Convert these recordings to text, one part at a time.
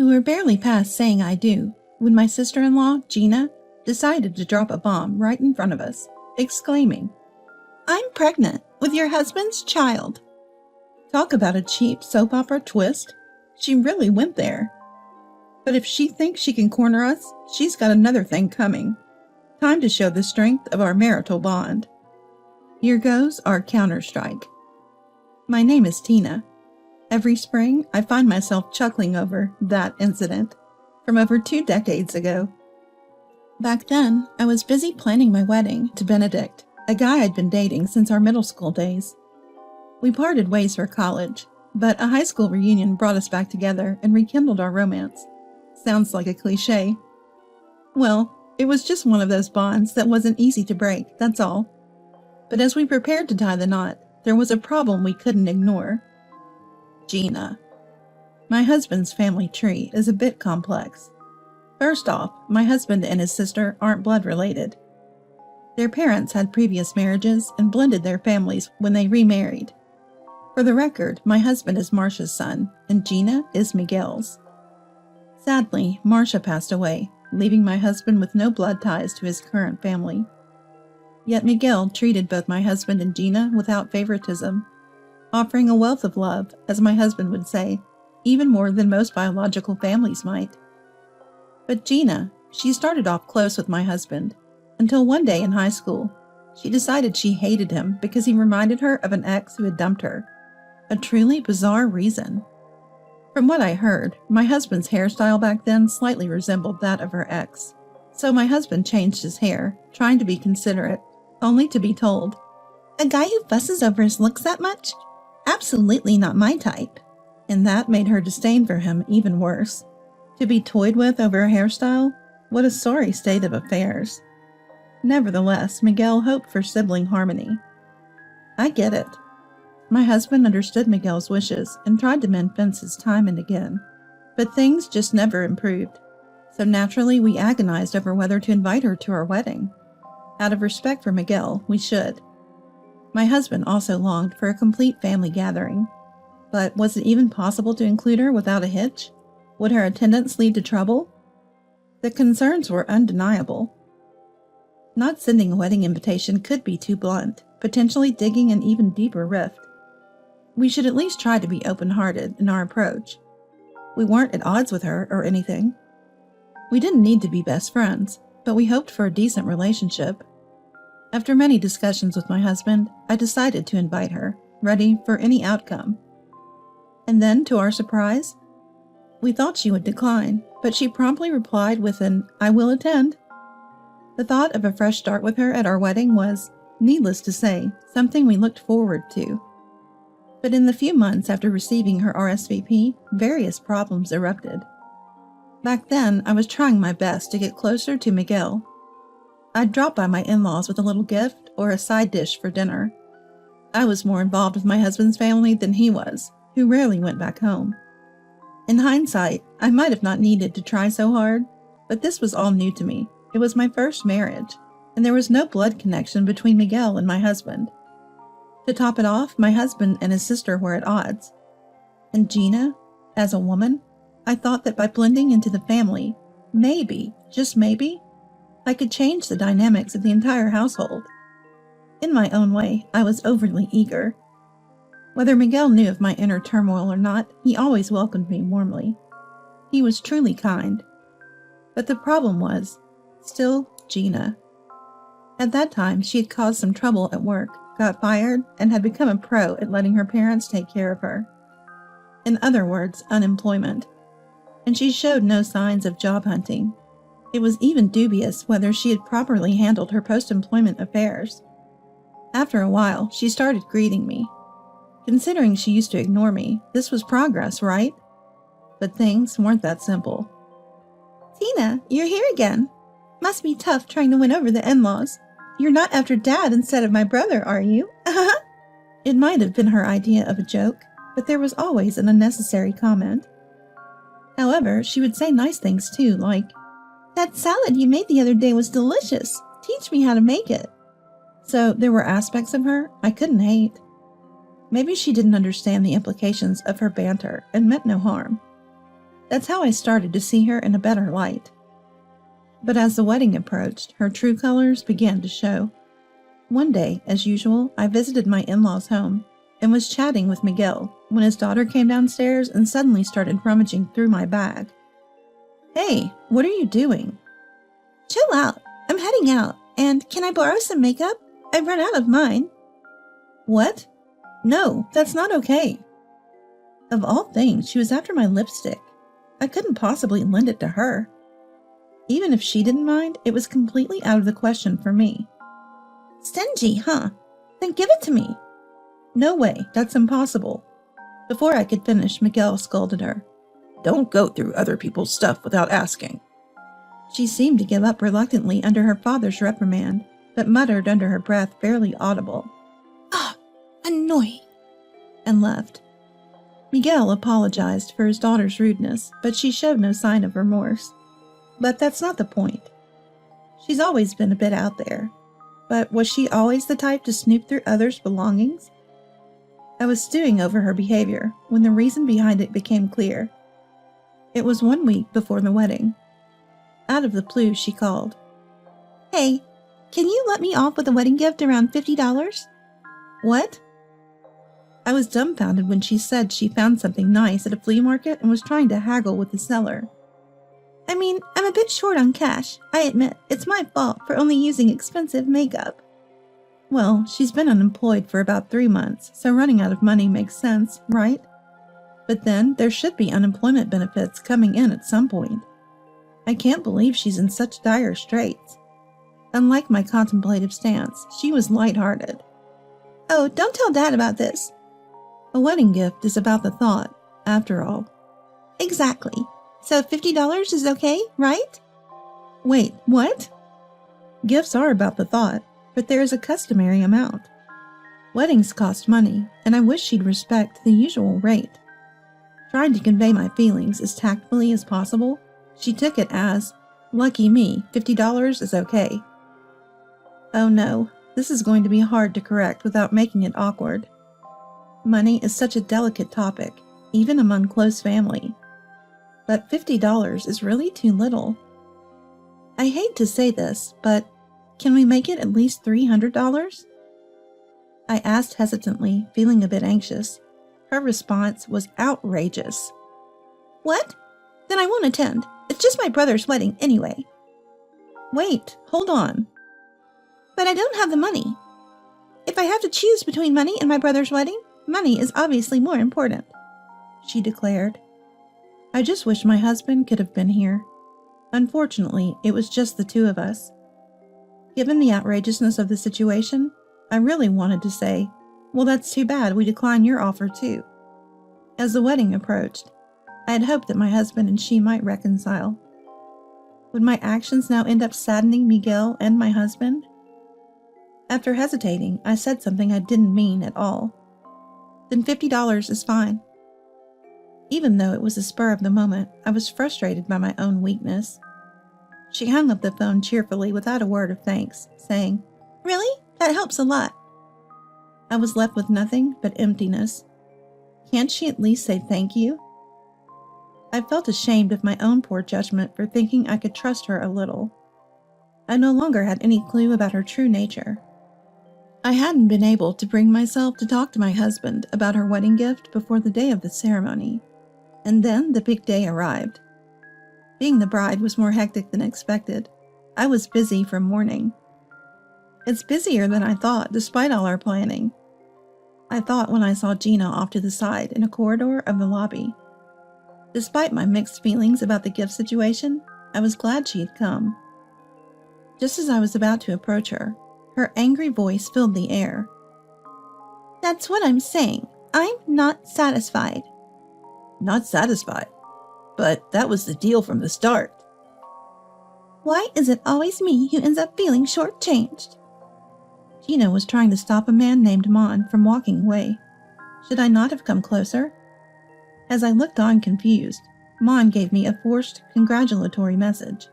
We were barely past saying I do when my sister-in-law, Gina, decided to drop a bomb right in front of us, exclaiming, "I'm pregnant with your husband's child." Talk about a cheap soap opera twist. She really went there. But if she thinks she can corner us, she's got another thing coming. Time to show the strength of our marital bond. Here goes our counterstrike. My name is Tina. Every spring, I find myself chuckling over that incident from over 2 decades ago. Back then, I was busy planning my wedding to Benedict, a guy I'd been dating since our middle school days. We parted ways for college, but a high school reunion brought us back together and rekindled our romance. Sounds like a cliche. Well, it was just one of those bonds that wasn't easy to break, that's all. But as we prepared to tie the knot, there was a problem we couldn't ignore. Gina. My husband's family tree is a bit complex. First off, my husband and his sister aren't blood related. Their parents had previous marriages and blended their families when they remarried. For the record, my husband is Marcia's son, and Gina is Miguel's. Sadly, Marcia passed away, leaving my husband with no blood ties to his current family. Yet Miguel treated both my husband and Gina without favoritism, offering a wealth of love, as my husband would say, even more than most biological families might. But Gina, she started off close with my husband, until one day in high school, she decided she hated him because he reminded her of an ex who had dumped her. A truly bizarre reason. From what I heard, my husband's hairstyle back then slightly resembled that of her ex. So my husband changed his hair, trying to be considerate, only to be told, "A guy who fusses over his looks that much? Absolutely not my type." And that made her disdain for him even worse. To be toyed with over a hairstyle? What a sorry state of affairs. Nevertheless, Miguel hoped for sibling harmony. I get it. My husband understood Miguel's wishes and tried to mend fences time and again, but things just never improved. So naturally, we agonized over whether to invite her to our wedding. Out of respect for Miguel, we should. My husband also longed for a complete family gathering. But was it even possible to include her without a hitch? Would her attendance lead to trouble? The concerns were undeniable. Not sending a wedding invitation could be too blunt, potentially digging an even deeper rift. We should at least try to be open-hearted in our approach. We weren't at odds with her or anything. We didn't need to be best friends, but we hoped for a decent relationship. After many discussions with my husband, I decided to invite her, ready for any outcome. And then, to our surprise, we thought she would decline, but she promptly replied with an "I will attend." The thought of a fresh start with her at our wedding was, needless to say, something we looked forward to. But in the few months after receiving her RSVP, various problems erupted. Back then, I was trying my best to get closer to Miguel. I'd drop by my in-laws with a little gift or a side dish for dinner. I was more involved with my husband's family than he was, who rarely went back home. In hindsight, I might have not needed to try so hard, but this was all new to me. It was my first marriage, and there was no blood connection between Miguel and my husband. To top it off, my husband and his sister were at odds. And Gina, as a woman, I thought that by blending into the family, maybe, just maybe, I could change the dynamics of the entire household. In my own way, I was overly eager. Whether Miguel knew of my inner turmoil or not, he always welcomed me warmly. He was truly kind. But the problem was, still Gina. At that time, she had caused some trouble at work, got fired, and had become a pro at letting her parents take care of her. In other words, unemployment. And she showed no signs of job hunting. It was even dubious whether she had properly handled her post-employment affairs. After a while, she started greeting me. Considering she used to ignore me, this was progress, right? But things weren't that simple. "Tina, you're here again. Must be tough trying to win over the in-laws. You're not after Dad instead of my brother, are you?" It might have been her idea of a joke, but there was always an unnecessary comment. However, she would say nice things too, like, "That salad you made the other day was delicious. Teach me how to make it." So there were aspects of her I couldn't hate. Maybe she didn't understand the implications of her banter and meant no harm. That's how I started to see her in a better light. But as the wedding approached, her true colors began to show. One day, as usual, I visited my in-laws' home and was chatting with Miguel when his daughter came downstairs and suddenly started rummaging through my bag. "Hey, what are you doing?" "Chill out. I'm heading out, and can I borrow some makeup? I've run out of mine." "What? No, that's not okay." Of all things, she was after my lipstick. I couldn't possibly lend it to her. Even if she didn't mind, it was completely out of the question for me. "Stingy, huh? Then give it to me." "No way, that's impossible." Before I could finish, Miguel scolded her. "Don't go through other people's stuff without asking." She seemed to give up reluctantly under her father's reprimand, but muttered under her breath, barely audible, "Ah, annoying," and left. Miguel apologized for his daughter's rudeness, but she showed no sign of remorse. But that's not the point. She's always been a bit out there. But was she always the type to snoop through others' belongings? I was stewing over her behavior when the reason behind it became clear. It was 1 week before the wedding. Out of the blue, she called. "Hey, can you let me off with a wedding gift around $50? "What?" I was dumbfounded when she said she found something nice at a flea market and was trying to haggle with the seller. "I mean, I'm a bit short on cash. I admit, it's my fault for only using expensive makeup." Well, she's been unemployed for about 3 months, so running out of money makes sense, right? But then there should be unemployment benefits coming in at some point. I can't believe she's in such dire straits. Unlike my contemplative stance, she was lighthearted. "Oh, don't tell Dad about this." A wedding gift is about the thought, after all. "Exactly. So $50 is okay, right?" "Wait, what?" Gifts are about the thought, but there is a customary amount. Weddings cost money, and I wish she'd respect the usual rate. Trying to convey my feelings as tactfully as possible, she took it as, "Lucky me, $50 is okay." Oh no, this is going to be hard to correct without making it awkward. Money is such a delicate topic, even among close family. But $50 is really too little. I hate to say this, but can we make it at least $300? I asked hesitantly, feeling a bit anxious. Her response was outrageous. "What? Then I won't attend. It's just my brother's wedding anyway." "Wait, hold on." "But I don't have the money. If I have to choose between money and my brother's wedding, money is obviously more important," she declared. I just wish my husband could have been here. Unfortunately, it was just the two of us. Given the outrageousness of the situation, I really wanted to say, "Well, that's too bad, we decline your offer too." As the wedding approached, I had hoped that my husband and she might reconcile. Would my actions now end up saddening Miguel and my husband? After hesitating, I said something I didn't mean at all. "Then $50 is fine." Even though it was the spur of the moment, I was frustrated by my own weakness. She hung up the phone cheerfully without a word of thanks, saying, "Really? That helps a lot." I was left with nothing but emptiness. Can't she at least say thank you? I felt ashamed of my own poor judgment for thinking I could trust her a little. I no longer had any clue about her true nature. I hadn't been able to bring myself to talk to my husband about her wedding gift before the day of the ceremony. And then the big day arrived. Being the bride was more hectic than expected. I was busy from morning. It's busier than I thought, despite all our planning. I thought when I saw Gina off to the side in a corridor of the lobby. Despite my mixed feelings about the gift situation, I was glad she had come. Just as I was about to approach her, her angry voice filled the air. "That's what I'm saying. I'm not satisfied." "Not satisfied? But that was the deal from the start." "Why is it always me who ends up feeling shortchanged?" Gina was trying to stop a man named Mon from walking away. Should I not have come closer? As I looked on confused, Mon gave me a forced, congratulatory message.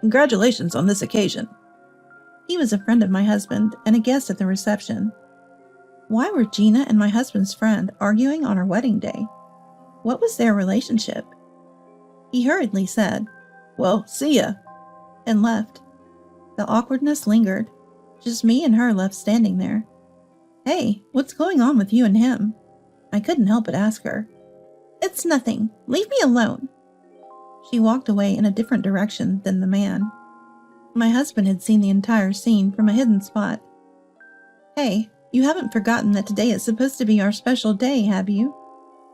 "Congratulations on this occasion." He was a friend of my husband and a guest at the reception. Why were Gina and my husband's friend arguing on our wedding day? What was their relationship? He hurriedly said, "Well, see ya," and left. The awkwardness lingered. Just me and her left standing there. "Hey, what's going on with you and him?" I couldn't help but ask her. "It's nothing. Leave me alone." She walked away in a different direction than the man. My husband had seen the entire scene from a hidden spot. "Hey, you haven't forgotten that today is supposed to be our special day, have you?"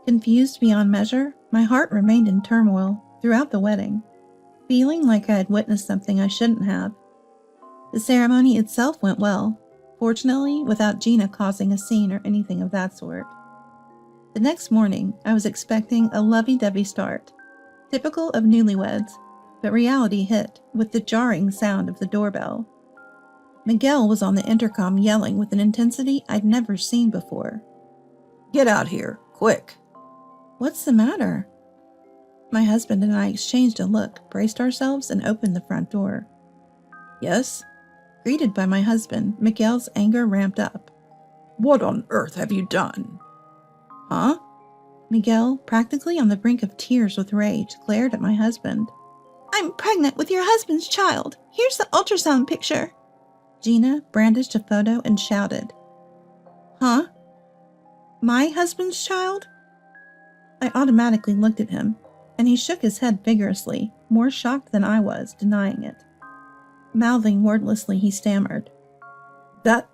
Confused beyond measure, my heart remained in turmoil throughout the wedding, feeling like I had witnessed something I shouldn't have. The ceremony itself went well, fortunately without Gina causing a scene or anything of that sort. The next morning, I was expecting a lovey-dovey start, typical of newlyweds, but reality hit with the jarring sound of the doorbell. Miguel was on the intercom yelling with an intensity I'd never seen before. "Get out here, quick." "What's the matter?" My husband and I exchanged a look, braced ourselves, and opened the front door. "Yes?" Greeted by my husband, Miguel's anger ramped up. "What on earth have you done?" "Huh?" Miguel, practically on the brink of tears with rage, glared at my husband. "I'm pregnant with your husband's child. Here's the ultrasound picture." Gina brandished a photo and shouted. "Huh? My husband's child?" I automatically looked at him, and he shook his head vigorously, more shocked than I was, denying it. Mouthing wordlessly, he stammered. That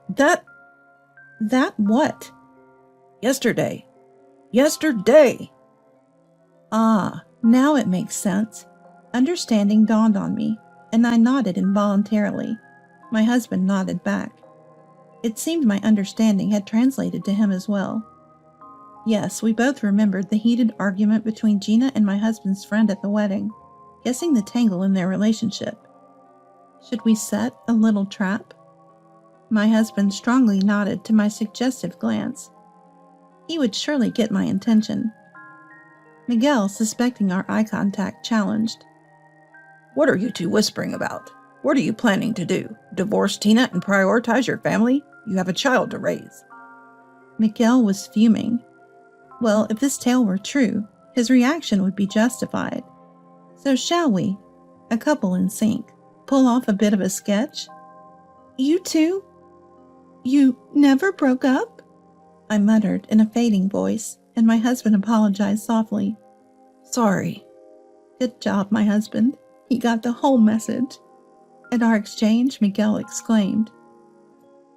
what?" Yesterday. Ah, now it makes sense. Understanding dawned on me, and I nodded involuntarily. My husband nodded back. It seemed my understanding had translated to him as well. Yes, we both remembered the heated argument between Gina and my husband's friend at the wedding, guessing the tangle in their relationship. Should we set a little trap? My husband strongly nodded to my suggestive glance. He would surely get my attention. Miguel, suspecting our eye contact, challenged. "What are you two whispering about? What are you planning to do? Divorce Tina and prioritize your family? You have a child to raise." Miguel was fuming. Well, if this tale were true, his reaction would be justified. So shall we, a couple in sync, pull off a bit of a sketch? "You two? You never broke up?" I muttered in a fading voice, and my husband apologized softly. "Sorry." "Good job, my husband. He got the whole message." At our exchange, Miguel exclaimed.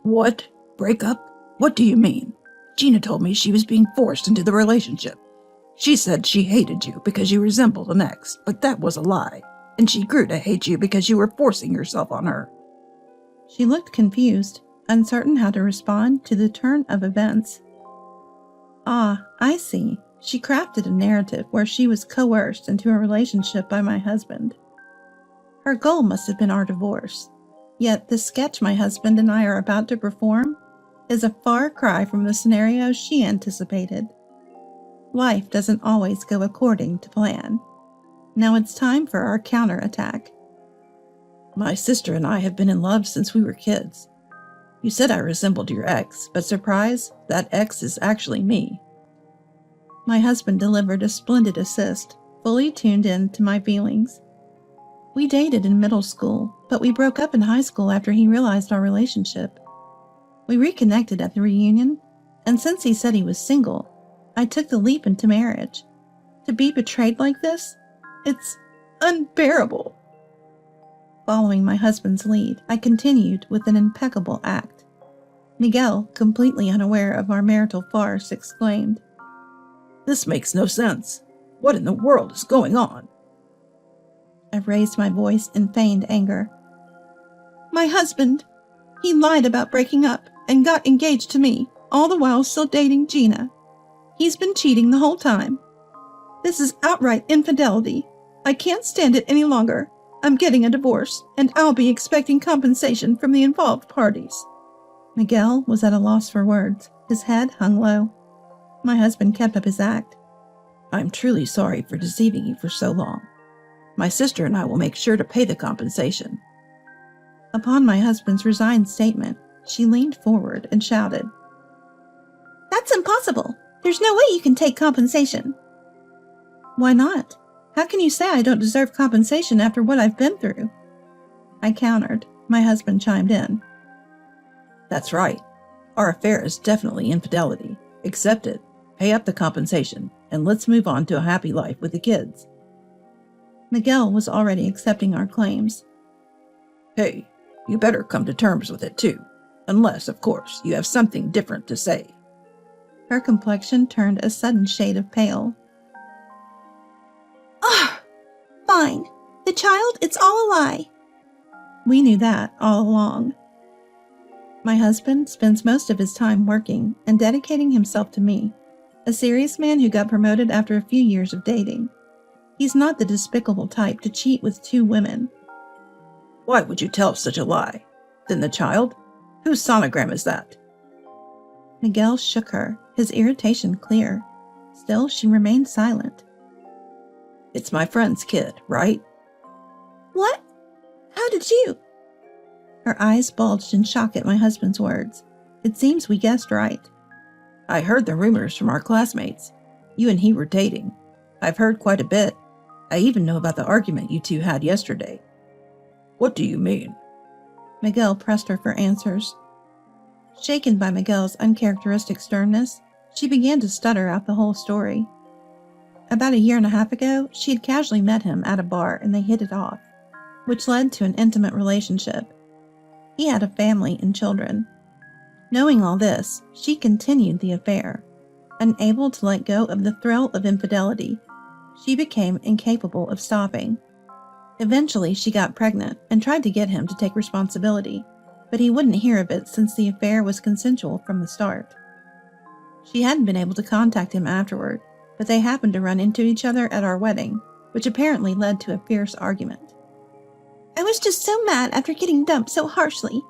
"What? Break up? What do you mean? Gina told me she was being forced into the relationship. She said she hated you because you resembled an ex, but that was a lie, and she grew to hate you because you were forcing yourself on her." She looked confused, uncertain how to respond to the turn of events. Ah, I see. She crafted a narrative where she was coerced into a relationship by my husband. Her goal must have been our divorce. Yet the sketch my husband and I are about to perform is a far cry from the scenario she anticipated. Life doesn't always go according to plan. Now it's time for our counterattack. "My sister and I have been in love since we were kids. You said I resembled your ex, but surprise, that ex is actually me." My husband delivered a splendid assist, fully tuned in to my feelings. We dated in middle school, but we broke up in high school after he realized our relationship. We reconnected at the reunion, and since he said he was single, I took the leap into marriage. To be betrayed like this? It's unbearable. Following my husband's lead, I continued with an impeccable act. Miguel, completely unaware of our marital farce, exclaimed, "This makes no sense. What in the world is going on?" I raised my voice in feigned anger. "My husband. He lied about breaking up and got engaged to me, all the while still dating Gina. He's been cheating the whole time. This is outright infidelity. I can't stand it any longer. I'm getting a divorce, and I'll be expecting compensation from the involved parties." Miguel was at a loss for words. His head hung low. My husband kept up his act. "I'm truly sorry for deceiving you for so long. My sister and I will make sure to pay the compensation." Upon my husband's resigned statement, she leaned forward and shouted, "That's impossible. There's no way you can take compensation." "Why not? How can you say I don't deserve compensation after what I've been through? I countered. My husband chimed in. That's right. Our affair is definitely infidelity. Accept it, pay up the compensation, and let's move on to a happy life with the kids. Miguel was already accepting our claims. Hey, you better come to terms with it too. Unless, of course, you have something different to say. Her complexion turned a sudden shade of pale. Ah, fine. The child, it's all a lie. We knew that all along. My husband spends most of his time working and dedicating himself to me, a serious man who got promoted after a few years of dating. He's not the despicable type to cheat with 2 women. Why would you tell such a lie? Then the child? Whose sonogram is that? Miguel shook her, his irritation clear. Still, she remained silent. It's my friend's kid, right? What? How did you? Her eyes bulged in shock at my husband's words. It seems we guessed right. I heard the rumors from our classmates. You and he were dating. I've heard quite a bit. I even know about the argument you 2 had yesterday. What do you mean? Miguel pressed her for answers. Shaken by Miguel's uncharacteristic sternness, she began to stutter out the whole story. About 1.5 years ago, she had casually met him at a bar and they hit it off, which led to an intimate relationship. He had a family and children. Knowing all this, she continued the affair. Unable to let go of the thrill of infidelity, she became incapable of stopping. Eventually, she got pregnant and tried to get him to take responsibility, but he wouldn't hear of it since the affair was consensual from the start. She hadn't been able to contact him afterward, but they happened to run into each other at our wedding, which apparently led to a fierce argument. I was just so mad after getting dumped so harshly.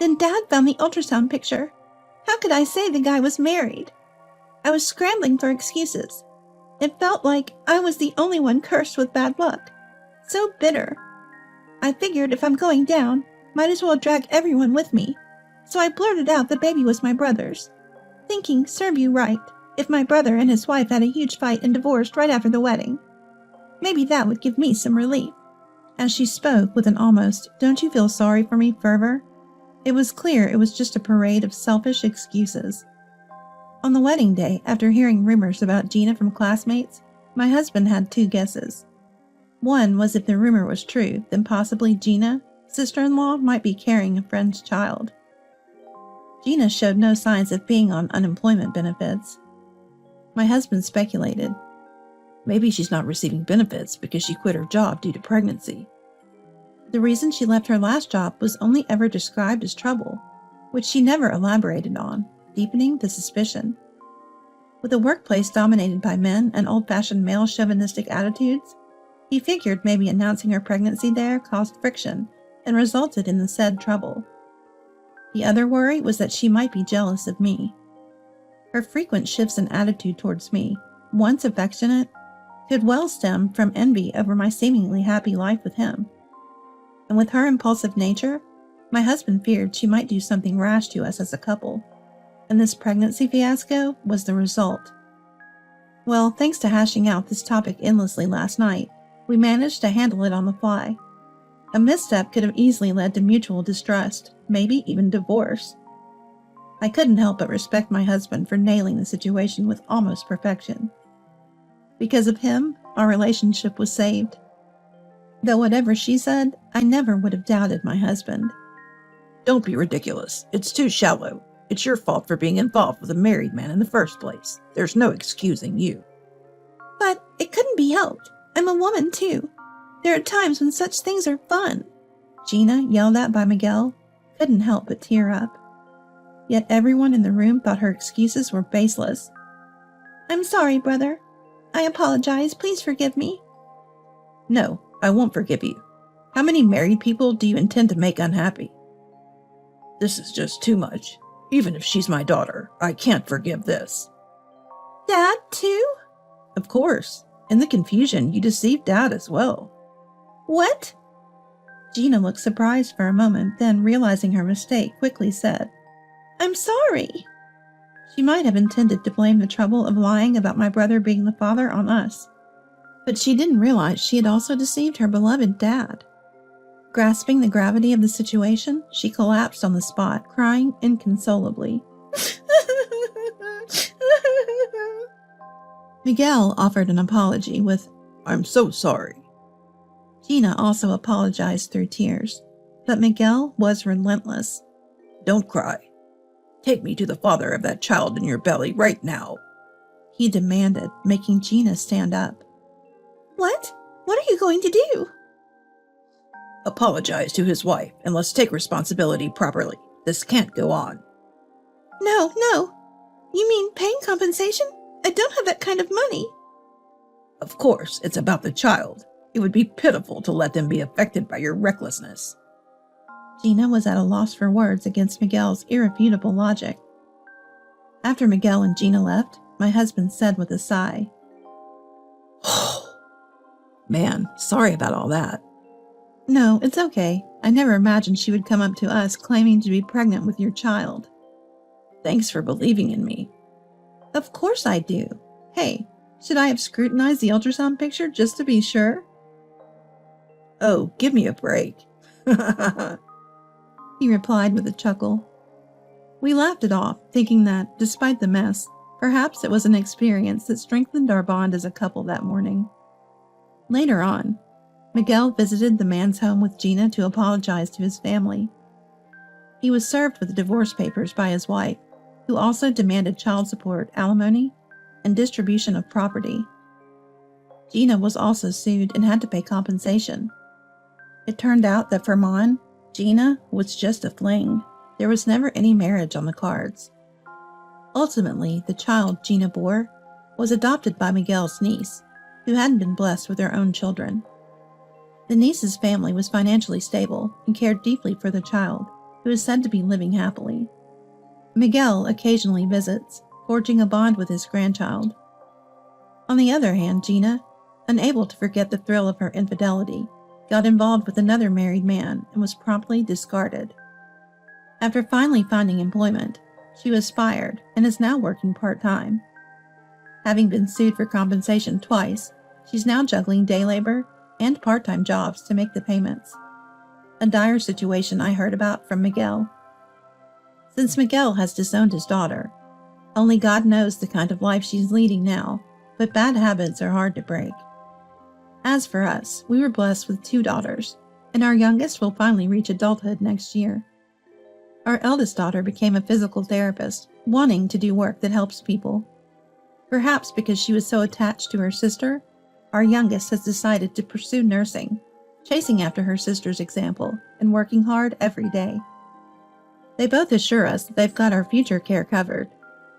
Then Dad found the ultrasound picture. How could I say the guy was married? I was scrambling for excuses. It felt like I was the only one cursed with bad luck. So bitter. I figured if I'm going down, might as well drag everyone with me. So I blurted out the baby was my brother's, thinking serve you right if my brother and his wife had a huge fight and divorced right after the wedding. Maybe that would give me some relief. As she spoke with an almost don't you feel sorry for me fervor, it was clear it was just a parade of selfish excuses. On the wedding day, after hearing rumors about Gina from classmates, my husband had 2 guesses. One was if the rumor was true, then possibly Gina, sister-in-law, might be carrying a friend's child. Gina showed no signs of being on unemployment benefits. My husband speculated. Maybe she's not receiving benefits because she quit her job due to pregnancy. The reason she left her last job was only ever described as trouble, which she never elaborated on, deepening the suspicion. With a workplace dominated by men and old-fashioned male chauvinistic attitudes, he figured maybe announcing her pregnancy there caused friction and resulted in the said trouble. The other worry was that she might be jealous of me. Her frequent shifts in attitude towards me, once affectionate, could well stem from envy over my seemingly happy life with him. And with her impulsive nature, my husband feared she might do something rash to us as a couple, and this pregnancy fiasco was the result. Well, thanks to hashing out this topic endlessly last night, we managed to handle it on the fly. A misstep could have easily led to mutual distrust, maybe even divorce. I couldn't help but respect my husband for nailing the situation with almost perfection. Because of him, our relationship was saved. Though whatever she said, I never would have doubted my husband. Don't be ridiculous. It's too shallow. It's your fault for being involved with a married man in the first place. There's no excusing you. But it couldn't be helped. I'm a woman, too. There are times when such things are fun. Gina, yelled at by Miguel, couldn't help but tear up. Yet everyone in the room thought her excuses were baseless. I'm sorry, brother. I apologize. Please forgive me. No, I won't forgive you. How many married people do you intend to make unhappy? This is just too much. Even if she's my daughter, I can't forgive this. Dad, too? Of course. In the confusion, you deceived Dad as well. What? Gina looked surprised for a moment, then, realizing her mistake, quickly said, I'm sorry. She might have intended to blame the trouble of lying about my brother being the father on us. But she didn't realize she had also deceived her beloved dad. Grasping the gravity of the situation, she collapsed on the spot, crying inconsolably. Miguel offered an apology with, "I'm so sorry." Gina also apologized through tears, but Miguel was relentless. "Don't cry. Take me to the father of that child in your belly right now," he demanded, making Gina stand up. What? What are you going to do? "Apologize to his wife, and let's take responsibility properly. This can't go on." No. You mean paying compensation? I don't have that kind of money. "Of course, it's about the child. It would be pitiful to let them be affected by your recklessness." Gina was at a loss for words against Miguel's irrefutable logic. After Miguel and Gina left, my husband said with a sigh, "Man, sorry about all that." No, it's okay. I never imagined she would come up to us claiming to be pregnant with your child. "Thanks for believing in me." Of course I do. Hey, should I have scrutinized the ultrasound picture just to be sure? "Oh, give me a break." He replied with a chuckle. We laughed it off, thinking that, despite the mess, perhaps it was an experience that strengthened our bond as a couple that morning. Later on, Miguel visited the man's home with Gina to apologize to his family. He was served with divorce papers by his wife, who also demanded child support, alimony, and distribution of property. Gina was also sued and had to pay compensation. It turned out that for Mon, Gina was just a fling. There was never any marriage on the cards. Ultimately, the child Gina bore was adopted by Miguel's niece, who hadn't been blessed with her own children. The niece's family was financially stable and cared deeply for the child, who is said to be living happily. Miguel occasionally visits, forging a bond with his grandchild. On the other hand, Gina, unable to forget the thrill of her infidelity, got involved with another married man and was promptly discarded. After finally finding employment, she was fired and is now working part-time. Having been sued for compensation twice, she's now juggling day labor and part-time jobs to make the payments. A dire situation I heard about from Miguel. Since Miguel has disowned his daughter, only God knows the kind of life she's leading now, but bad habits are hard to break. As for us, we were blessed with 2 daughters, and our youngest will finally reach adulthood next year. Our eldest daughter became a physical therapist, wanting to do work that helps people. Perhaps because she was so attached to her sister, our youngest has decided to pursue nursing, chasing after her sister's example and working hard every day. They both assure us that they've got our future care covered,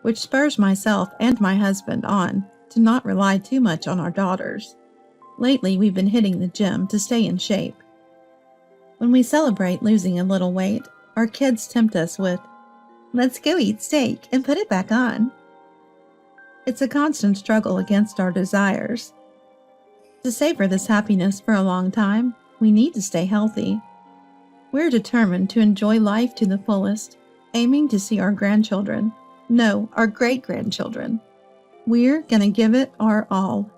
which spurs myself and my husband on to not rely too much on our daughters. Lately, we've been hitting the gym to stay in shape. When we celebrate losing a little weight, our kids tempt us with, "Let's go eat steak and put it back on." It's a constant struggle against our desires. To savor this happiness for a long time, we need to stay healthy. We're determined to enjoy life to the fullest, aiming to see our grandchildren, no, our great-grandchildren. We're gonna give it our all.